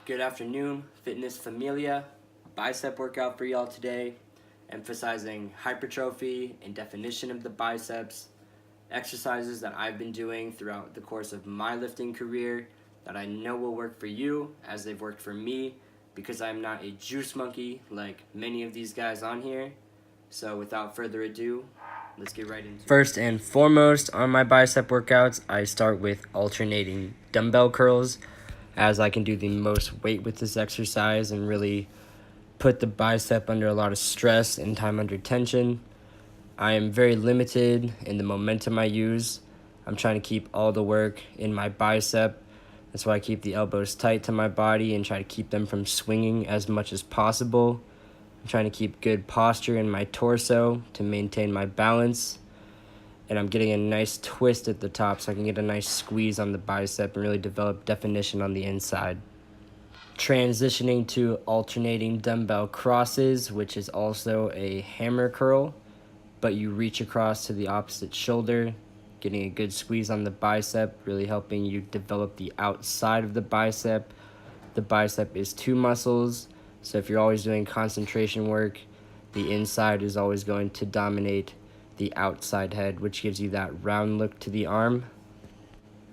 Good afternoon, fitness familia. Bicep workout for y'all today, emphasizing hypertrophy and definition of the biceps, exercises that I've been doing throughout the course of my lifting career that I know will work for you as they've worked for me, because I'm not a juice monkey like many of these guys on here. So without further ado, let's get right into it. First and foremost on my bicep workouts, I start with alternating dumbbell curls, as I can do the most weight with this exercise and really put the bicep under a lot of stress and time under tension. I am very limited in the momentum I use. I'm trying to keep all the work in my bicep. That's why I keep the elbows tight to my body and try to keep them from swinging as much as possible. I'm trying to keep good posture in my torso to maintain my balance. And I'm getting a nice twist at the top so I can get a nice squeeze on the bicep and really develop definition on the inside. Transitioning to alternating dumbbell crosses, which is also a hammer curl, but you reach across to the opposite shoulder, getting a good squeeze on the bicep, really helping you develop the outside of the bicep. The bicep is two muscles, so if you're always doing concentration work, the inside is always going to dominate the outside head, which gives you that round look to the arm.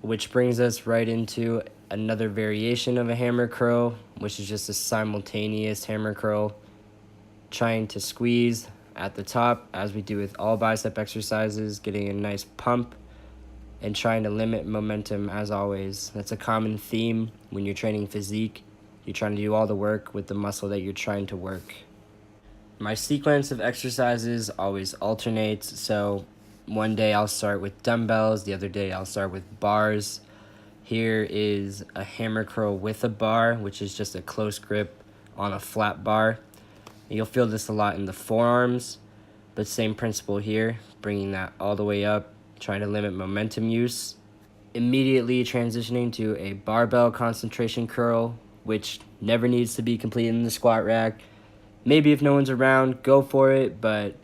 Which brings us right into another variation of a hammer curl, which is just a simultaneous hammer curl, trying to squeeze at the top, as we do with all bicep exercises, getting a nice pump and trying to limit momentum as always. That's a common theme when you're training physique. You're trying to do all the work with the muscle that you're trying to work. My sequence of exercises always alternates, so one day I'll start with dumbbells, the other day I'll start with bars. Here is a hammer curl with a bar, which is just a close grip on a flat bar. You'll feel this a lot in the forearms, but same principle here, bringing that all the way up, trying to limit momentum use. Immediately transitioning to a barbell concentration curl, which never needs to be completed in the squat rack. Maybe if no one's around, go for it, but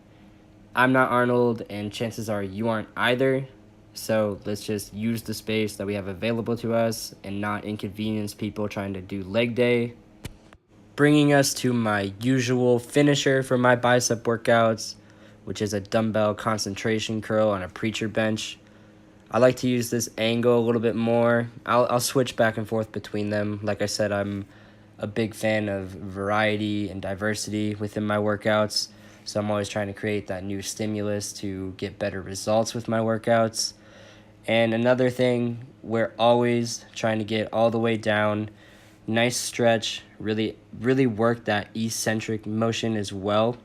I'm not Arnold, and chances are you aren't either. So let's just use the space that we have available to us and not inconvenience people trying to do leg day. Bringing us to my usual finisher for my bicep workouts, which is a dumbbell concentration curl on a preacher bench. I like to use this angle a little bit more. I'll switch back and forth between them. Like I said, I'm a big fan of variety and diversity within my workouts, so I'm always trying to create that new stimulus to get better results with my workouts. And another thing, we're always trying to get all the way down, nice stretch, really work that eccentric motion as well,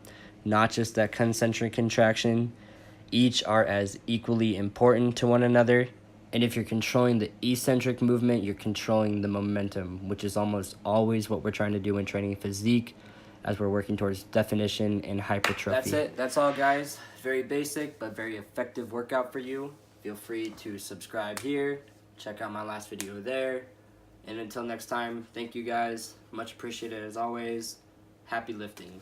not just that concentric contraction. Each are as equally important to one another. And if you're controlling the eccentric movement, you're controlling the momentum, which is almost always what we're trying to do when training physique, as we're working towards definition and hypertrophy. That's it. That's all, guys. Very basic, but very effective workout for you. Feel free to subscribe here. Check out my last video there. And until next time, thank you guys. Much appreciated as always. Happy lifting.